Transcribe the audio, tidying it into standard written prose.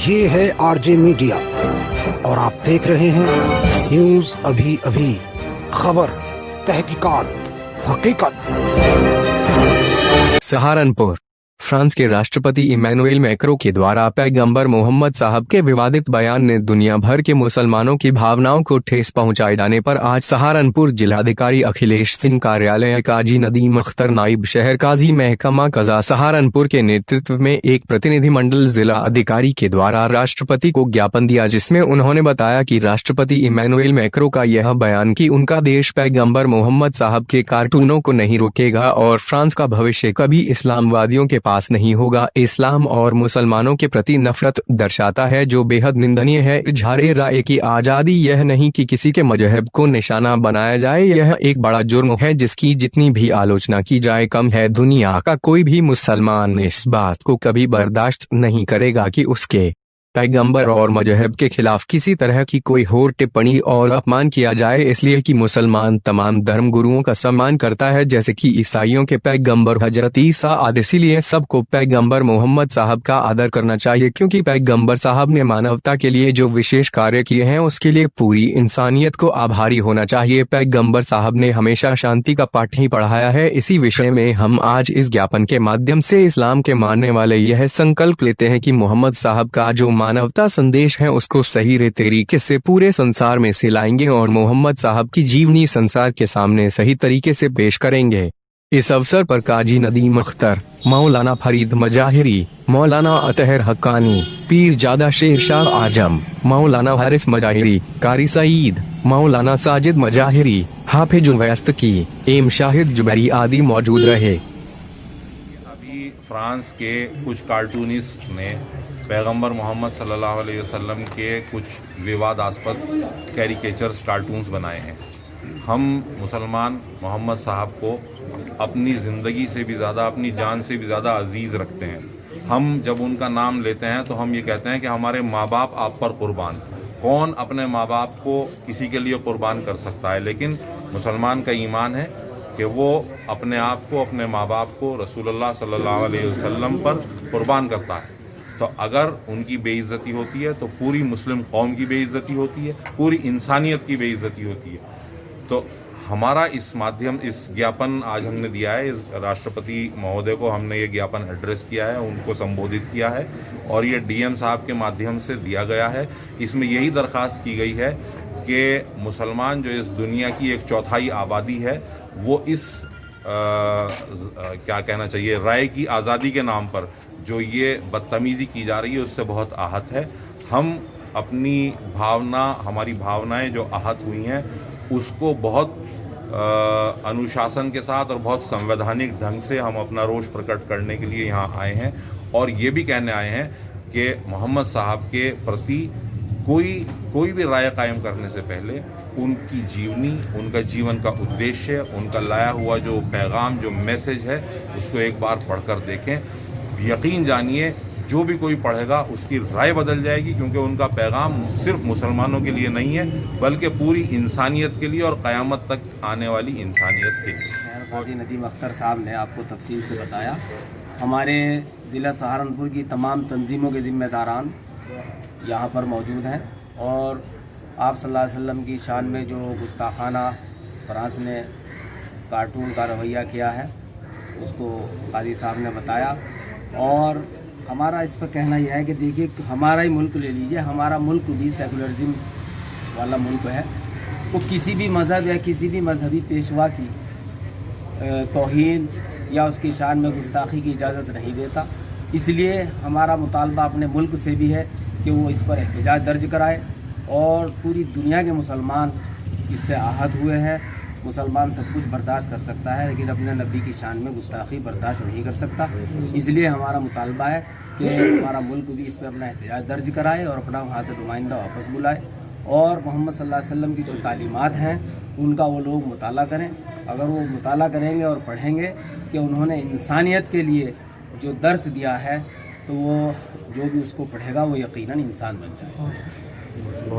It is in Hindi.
ये है आरजे मीडिया और आप देख रहे हैं न्यूज अभी अभी, खबर, तहकीकात, हकीकत। सहारनपुर। फ्रांस के राष्ट्रपति इमैनुएल मैक्रों के द्वारा पैगंबर मोहम्मद साहब के विवादित बयान ने दुनिया भर के मुसलमानों की भावनाओं को ठेस पहुंचाए जाने पर आज सहारनपुर जिलाधिकारी अखिलेश सिंह कार्यालय काजी नदीम अख्तर नाइब शहर काजी महकमा कज़ा सहारनपुर के नेतृत्व में एक प्रतिनिधिमंडल जिला अधिकारी के द्वारा राष्ट्रपति को ज्ञापन दिया, जिसमें उन्होंने बताया कि राष्ट्रपति इमैनुएल मैक्रों का यह बयान कि उनका देश पैगंबर मोहम्मद साहब के कार्टूनों को नहीं रोकेगा और फ्रांस का भविष्य कभी इस्लामवादियों के पास नहीं होगा, इस्लाम और मुसलमानों के प्रति नफरत दर्शाता है, जो बेहद निंदनीय है। इजहारे राय की आजादी यह नहीं कि किसी के मजहब को निशाना बनाया जाए, यह एक बड़ा जुर्म है जिसकी जितनी भी आलोचना की जाए कम है। दुनिया का कोई भी मुसलमान इस बात को कभी बर्दाश्त नहीं करेगा कि उसके पैगंबर और मजहब के खिलाफ किसी तरह की कोई और टिप्पणी और अपमान किया जाए, इसलिए कि मुसलमान तमाम धर्म गुरुओं का सम्मान करता है, जैसे कि ईसाइयों के पैगंबर हजरत ईसा आदि। इसीलिए सबको पैगंबर मोहम्मद साहब का आदर करना चाहिए, क्योंकि पैगंबर साहब ने मानवता के लिए जो विशेष कार्य किए हैं उसके लिए पूरी इंसानियत को आभारी होना चाहिए। पैगंबर साहब ने हमेशा शांति का पाठ ही पढ़ाया है। इसी विषय में हम आज इस ज्ञापन के माध्यम से इस्लाम के मानने वाले यह संकल्प लेते हैं कि मोहम्मद साहब का जो मानवता संदेश है उसको सही तरीके से पूरे संसार में फैलाएंगे और मोहम्मद साहब की जीवनी संसार के सामने सही तरीके से पेश करेंगे। इस अवसर पर काजी नदीम अख्तर, मौलाना फरीद मजाहिरी, मौलाना अतहर हक्कानी, पीर जादा शेर शाह आजम, मौलाना हारिस मजाहिरी, कारी सईद, मौलाना साजिद मजाहिरी, हाफिजुल वस्तकी, एम शाहिद जुबैरी आदि मौजूद रहे। अभी फ्रांस के कुछ कार्टूनिस्ट ने पैगंबर मोहम्मद सल्लल्लाहु अलैहि वसल्लम के कुछ विवादास्पद कैरिकेचर्स कार्टून्स बनाए हैं। हम मुसलमान मोहम्मद साहब को अपनी ज़िंदगी से भी ज़्यादा, अपनी जान से भी ज़्यादा अजीज़ रखते हैं। हम जब उनका नाम लेते हैं तो हम ये कहते हैं कि हमारे माँ बाप आप पर कुर्बान। कौन अपने माँ बाप को किसी के लिए कुर्बान कर सकता है, लेकिन मुसलमान का ईमान है कि वो अपने आप को, अपने माँ बाप को रसूलुल्लाह सल्लल्लाहु अलैहि वसल्लम पर कुर्बान करता है। तो अगर उनकी बेइज्जती होती है तो पूरी मुस्लिम कौम की बेइज्जती होती है, पूरी इंसानियत की बेइज्जती होती है। तो हमारा इस ज्ञापन आज हमने दिया है, इस राष्ट्रपति महोदय को हमने ये ज्ञापन एड्रेस किया है, उनको संबोधित किया है और ये डीएम साहब के माध्यम से दिया गया है। इसमें यही दरख्वास्त की गई है कि मुसलमान जो इस दुनिया की 1/4 आबादी है वो इस क्या कहना चाहिए, राय की आज़ादी के नाम पर जो ये बदतमीज़ी की जा रही है उससे बहुत आहत है। हम अपनी हमारी भावनाएं जो आहत हुई हैं उसको बहुत अनुशासन के साथ और बहुत संवैधानिक ढंग से हम अपना रोष प्रकट करने के लिए यहाँ आए हैं और ये भी कहने आए हैं कि मोहम्मद साहब के प्रति कोई भी राय कायम करने से पहले उनकी जीवनी, उनका जीवन का उद्देश्य, उनका लाया हुआ जो पैगाम, जो मैसेज है उसको एक बार पढ़कर देखें। यकीन जानिए जो भी कोई पढ़ेगा उसकी राय बदल जाएगी, क्योंकि उनका पैगाम सिर्फ मुसलमानों के लिए नहीं है बल्कि पूरी इंसानियत के लिए और क़यामत तक आने वाली इंसानियत के लिए। काजी नदीम अख्तर साहब ने आपको तफसील से बताया। हमारे ज़िला सहारनपुर की तमाम तंजीमों के ज़िम्मेदारान यहाँ पर मौजूद हैं और आप सल्लल्लाहु अलैहि वसल्लम की शान में जो गुस्ताखाना फ्रांस ने कार्टून का रवैया किया है उसको काजी साहब ने बताया। और हमारा इस पर कहना यह है कि देखिए, हमारा ही मुल्क ले लीजिए, हमारा मुल्क भी सेकुलरिज्म वाला मुल्क है। वो किसी भी मज़हब या किसी भी मजहबी पेशवा की तौहीन या उसकी शान में गुस्ताखी की इजाज़त नहीं देता। इसलिए हमारा मुतालबा अपने मुल्क से भी है कि वो इस पर एहतजाज दर्ज कराए और पूरी दुनिया के मुसलमान इससे आहत हुए हैं। मुसलमान सब कुछ बर्दाश्त कर सकता है लेकिन अपने नबी की शान में गुस्ताखी बर्दाश्त नहीं कर सकता। इसलिए हमारा मुतालबा है कि हमारा मुल्क भी इस पर अपना एहतजाज दर्ज कराए और अपना वहाँ से नुमाइंदा वापस बुलाए और मोहम्मद सल्लल्लाहु अलैहि वसल्लम की जो तालीमात हैं उनका वो लोग मुताला करें। अगर वो मुताला करेंगे और पढ़ेंगे कि उन्होंने इंसानियत के लिए जो दर्स दिया है तो वो जो भी उसको पढ़ेगा वो यकीनन इंसान बन जाएगा।